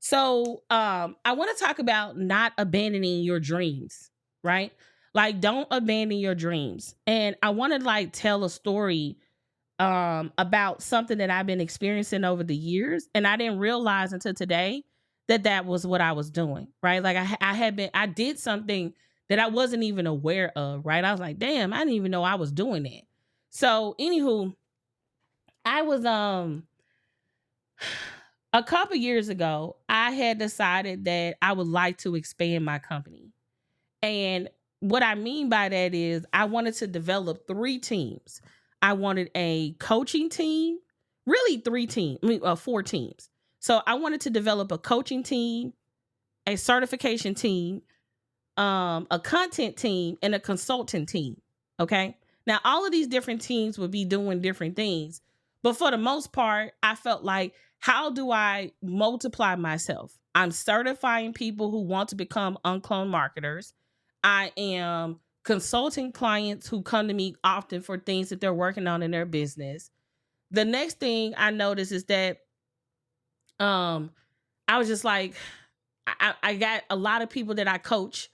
So I want to talk about not abandoning your dreams, right? Like, don't abandon your dreams. And I want to like tell a story about something that I've been experiencing over the years, and I didn't realize until today that that was what I was doing, right? Like I did something that I wasn't even aware of, right? I was like, damn, I didn't even know I was doing that. So, anywho, I was a couple years ago, I had decided that I would like to expand my company. And what I mean by that is I wanted to develop three teams. I wanted a coaching team, really four teams. So I wanted to develop a coaching team, a certification team, a content team, and a consultant team. Okay. Now, all of these different teams would be doing different things. But for the most part, I felt like, how do I multiply myself? I'm certifying people who want to become uncloned marketers. I am consulting clients who come to me often for things that they're working on in their business. The next thing I noticed is that I was just like, I got a lot of people that I coach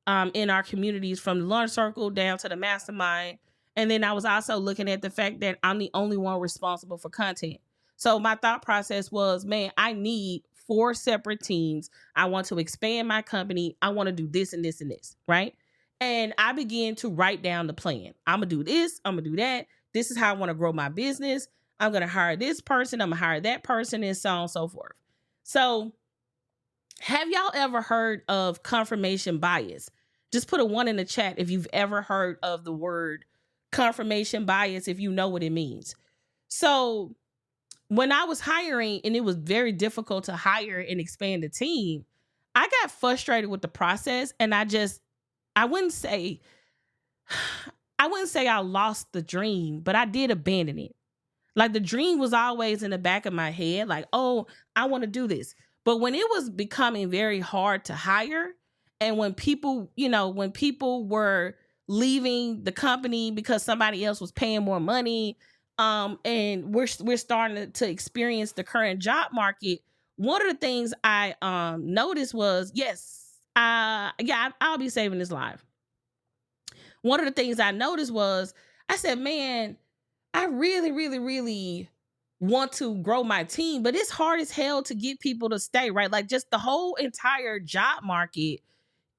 in our communities, from the lunch circle down to the mastermind. And then I was also looking at the fact that I'm the only one responsible for content. So my thought process was, man, I need four separate teams. I want to expand my company. I want to do this and this and this, right? And I began to write down the plan. I'm going to do this. I'm going to do that. This is how I want to grow my business. I'm going to hire this person. I'm going to hire that person, and so on and so forth. So have y'all ever heard of confirmation bias? Just put a 1 in the chat if you've ever heard of the word confirmation bias, if you know what it means. So when I was hiring, and it was very difficult to hire and expand a team, I got frustrated with the process, and I wouldn't say I lost the dream, but I did abandon it. Like, the dream was always in the back of my head, like, oh, I want to do this. But when it was becoming very hard to hire, and when people were leaving the company because somebody else was paying more money, and we're starting to experience the current job market, one of the things I noticed was, I'll be saving this live. One of the things I noticed was, I said, man, I really, really, really want to grow my team, but it's hard as hell to get people to stay, right? Like, just the whole entire job market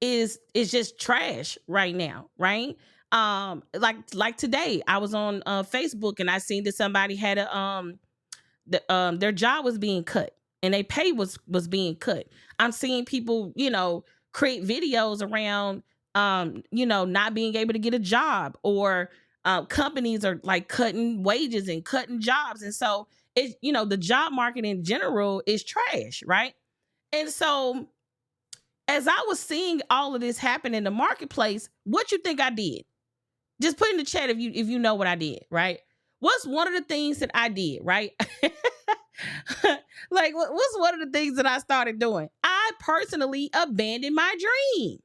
is just trash right now, right? Like today, I was on Facebook, and I seen that somebody had their job was being cut, and their pay was being cut. I'm seeing people, create videos around not being able to get a job, or companies are like cutting wages and cutting jobs. And so the job market in general is trash, right? And so as I was seeing all of this happen in the marketplace, what you think I did? Just put in the chat if you know what I did, right? What's one of the things that I did, right? Like, what's one of the things that I started doing? I personally abandoned my dream.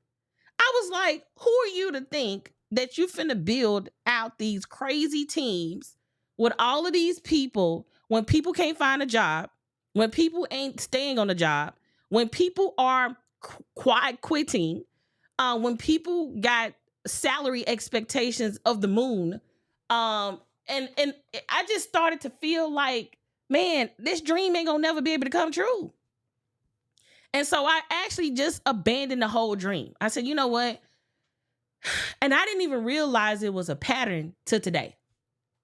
I was like, who are you to think that you finna build out these crazy teams with all of these people when people can't find a job, when people ain't staying on the job, when people are quitting, when people got salary expectations of the moon. And I just started to feel like, man, this dream ain't gonna never be able to come true. And so I actually just abandoned the whole dream. I said, you know what? And I didn't even realize it was a pattern to today,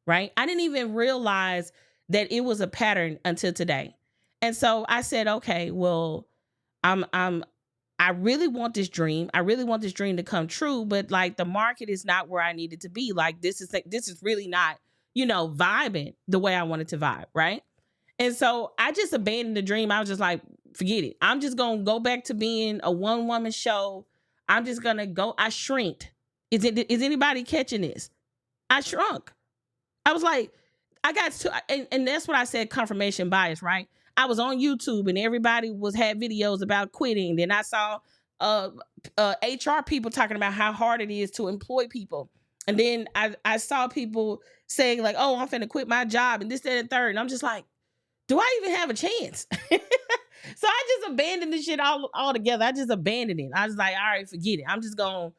right? I didn't even realize that it was a pattern until today. And so I said, okay, well, I really want this dream. I really want this dream to come true, but like, the market is not where I need it to be. Like, this is really not, vibing the way I wanted to vibe, right? And so I just abandoned the dream. I was just like, forget it. I'm just going to go back to being a one-woman show. I'm just going to go. I shrinked. Is anybody catching this? I shrunk. I was like, I got to, and that's what I said, confirmation bias, right? I was on YouTube, and everybody had videos about quitting. Then I saw HR people talking about how hard it is to employ people. And then I saw people saying like, oh, I'm finna quit my job and this, that, and third. And I'm just like, do I even have a chance? So I just abandoned this shit altogether. I just abandoned it. I was like, all right, forget it. I'm just gonna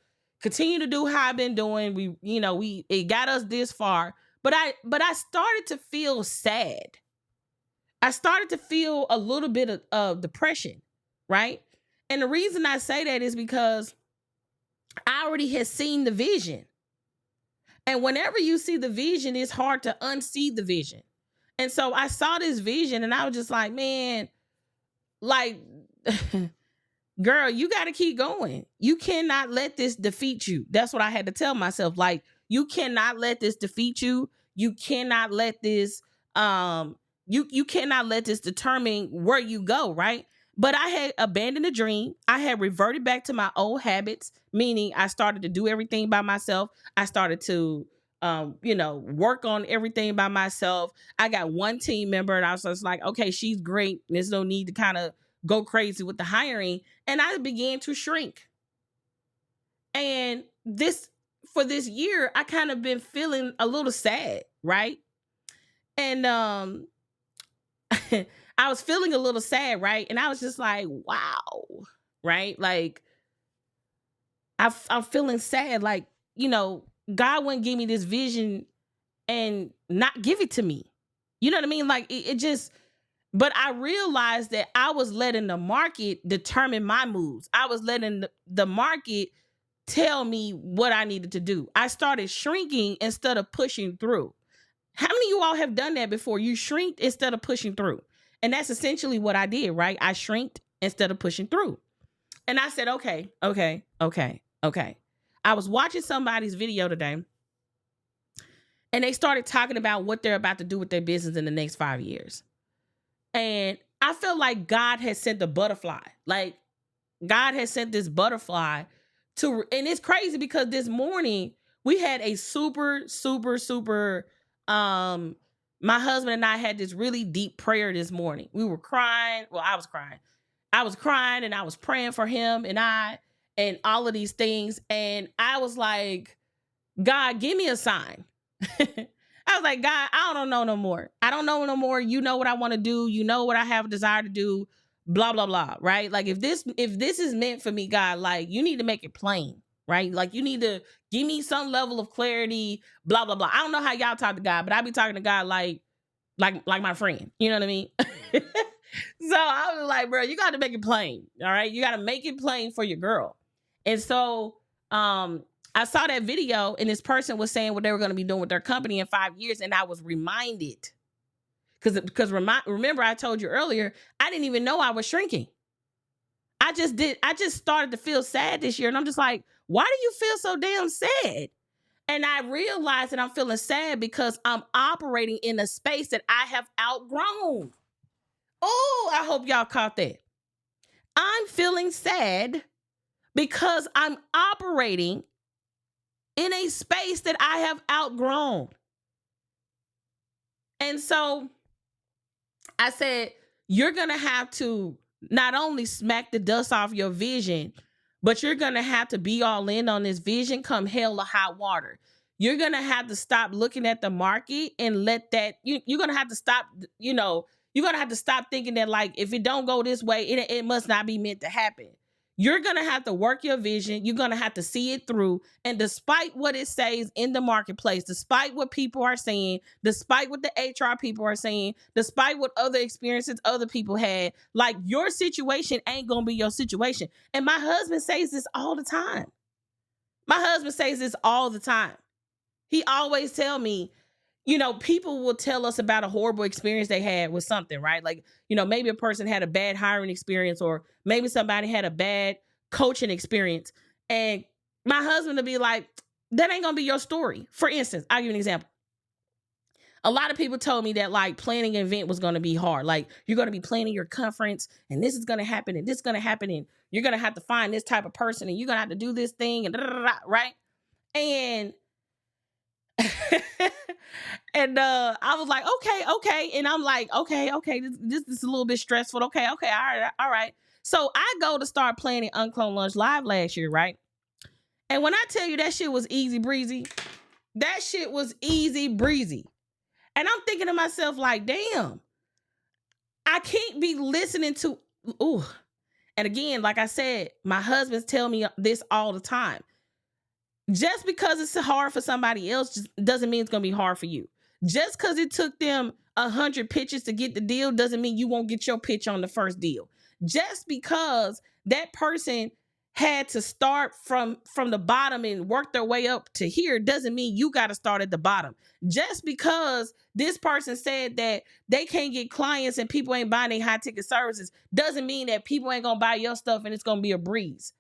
continue to do how I've been doing. It got us this far. But I started to feel sad. I started to feel a little bit of depression, right? And the reason I say that is because I already had seen the vision. And whenever you see the vision, it's hard to unsee the vision. And so I saw this vision and I was just like, man, like, girl, you got to keep going. You cannot let this defeat you. That's what I had to tell myself. Like, you cannot let this defeat you. You cannot let this, you cannot let this determine where you go, right? But I had abandoned the dream. I had reverted back to my old habits, meaning I started to do everything by myself. I started to, work on everything by myself. I got one team member and I was just like, okay, she's great. There's no need to kind of go crazy with the hiring. And I began to shrink. And for this year, I kind of been feeling a little sad, right? And I was feeling a little sad, right? And I was just like, wow, right? Like, I'm feeling sad. Like, God wouldn't give me this vision and not give it to me. You know what I mean? Like, it just, but I realized that I was letting the market determine my moves. I was letting the market tell me what I needed to do. I started shrinking instead of pushing through. How many of you all have done that before? You shrinked instead of pushing through. And that's essentially what I did, right? I shrinked instead of pushing through. And I said, okay. I was watching somebody's video today and they started talking about what they're about to do with their business in the next 5 years. And I feel like God has sent a butterfly. Like, God has sent this butterfly and it's crazy because this morning we had a super, my husband and I had this really deep prayer this morning. We were crying. Well, I was crying. I was crying and I was praying for him and all of these things. And I was like, God, give me a sign. I was like, God, I don't know no more. I don't know no more. You know what I want to do. You know what I have a desire to do. Blah, blah, blah. Right? Like, if this is meant for me, God, like, you need to make it plain. Right? Like, you need to give me some level of clarity. Blah, blah, blah. I don't know how y'all talk to God, but I be talking to God like my friend. You know what I mean? So I was like, bro, you got to make it plain. All right? You got to make it plain for your girl. And so, I saw that video and this person was saying what they were going to be doing with their company in 5 years. And I was reminded because remember I told you earlier, I didn't even know I was shrinking. I just started to feel sad this year. And I'm just like, why do you feel so damn sad? And I realized that I'm feeling sad because I'm operating in a space that I have outgrown. Oh, I hope y'all caught that. I'm feeling sad because I'm operating in a space that I have outgrown. And so I said, you're going to have to not only smack the dust off your vision, but you're going to have to be all in on this vision come hell or high water. You're going to have to stop looking at the market and let that, you're going to have to stop, you're going to have to stop thinking that, like, if it don't go this way, it must not be meant to happen. You're going to have to work your vision. You're going to have to see it through. And despite what it says in the marketplace, despite what people are saying, despite what the HR people are saying, despite what other experiences other people had, like, your situation ain't going to be your situation. And my husband says this all the time. He always tell me, people will tell us about a horrible experience they had with something, right? Like, maybe a person had a bad hiring experience or maybe somebody had a bad coaching experience. And my husband will be like, that ain't going to be your story. For instance, I'll give you an example. A lot of people told me that, like, planning an event was going to be hard. Like, you're going to be planning your conference and this is going to happen and this is going to happen and you're going to have to find this type of person and you're going to have to do this thing and right? And and I was like, okay. And I'm like, okay, this is a little bit stressful. Okay, all right. So I go to start planning Uncloned Lunch Live last year, right? And when I tell you that shit was easy breezy, and I'm thinking to myself, like, damn, I can't be listening to ooh. And again, like I said, my husband's tell me this all the time. Just because it's hard for somebody else just doesn't mean it's going to be hard for you. Just because it took them 100 pitches to get the deal doesn't mean you won't get your pitch on the first deal. Just because that person had to start from the bottom and work their way up to here doesn't mean you got to start at the bottom. Just because this person said that they can't get clients and people ain't buying their high ticket services doesn't mean that people ain't going to buy your stuff and it's going to be a breeze.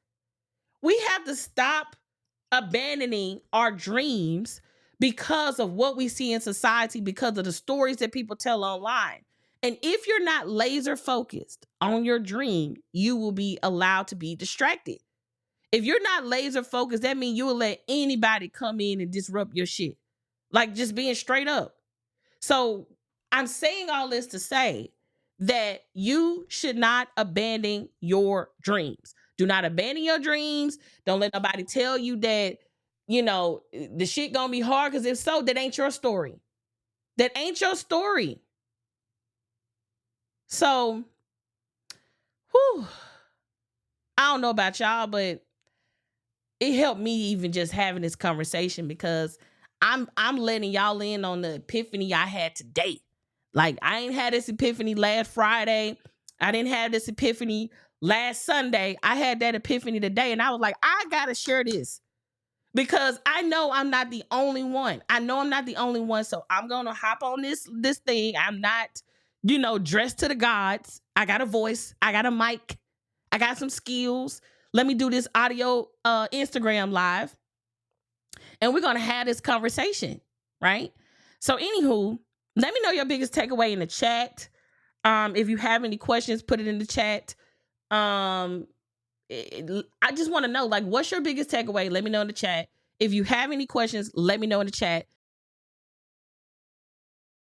We have to stop abandoning our dreams because of what we see in society, because of the stories that people tell online. And if you're not laser focused on your dream, you will be allowed to be distracted. If you're not laser focused, that means you will let anybody come in and disrupt your shit. Like, just being straight up. So I'm saying all this to say that you should not abandon your dreams. Do not abandon your dreams. Don't let nobody tell you that, the shit gonna be hard, because if so, that ain't your story. That ain't your story. So, I don't know about y'all, but it helped me even just having this conversation, because I'm letting y'all in on the epiphany I had today. Like, I ain't had this epiphany last Friday. I didn't have this epiphany last Sunday. I had that epiphany today, and I was like, I gotta share this, because I know I'm not the only one. So I'm gonna hop on this thing. I'm not, dressed to the gods. I got a voice. I got a mic. I got some skills. Let me do this audio Instagram live, and we're gonna have this conversation, right? So, anywho, let me know your biggest takeaway in the chat. If you have any questions, put it in the chat. I just want to know, like, what's your biggest takeaway? Let me know in the chat. If you have any questions, let me know in the chat.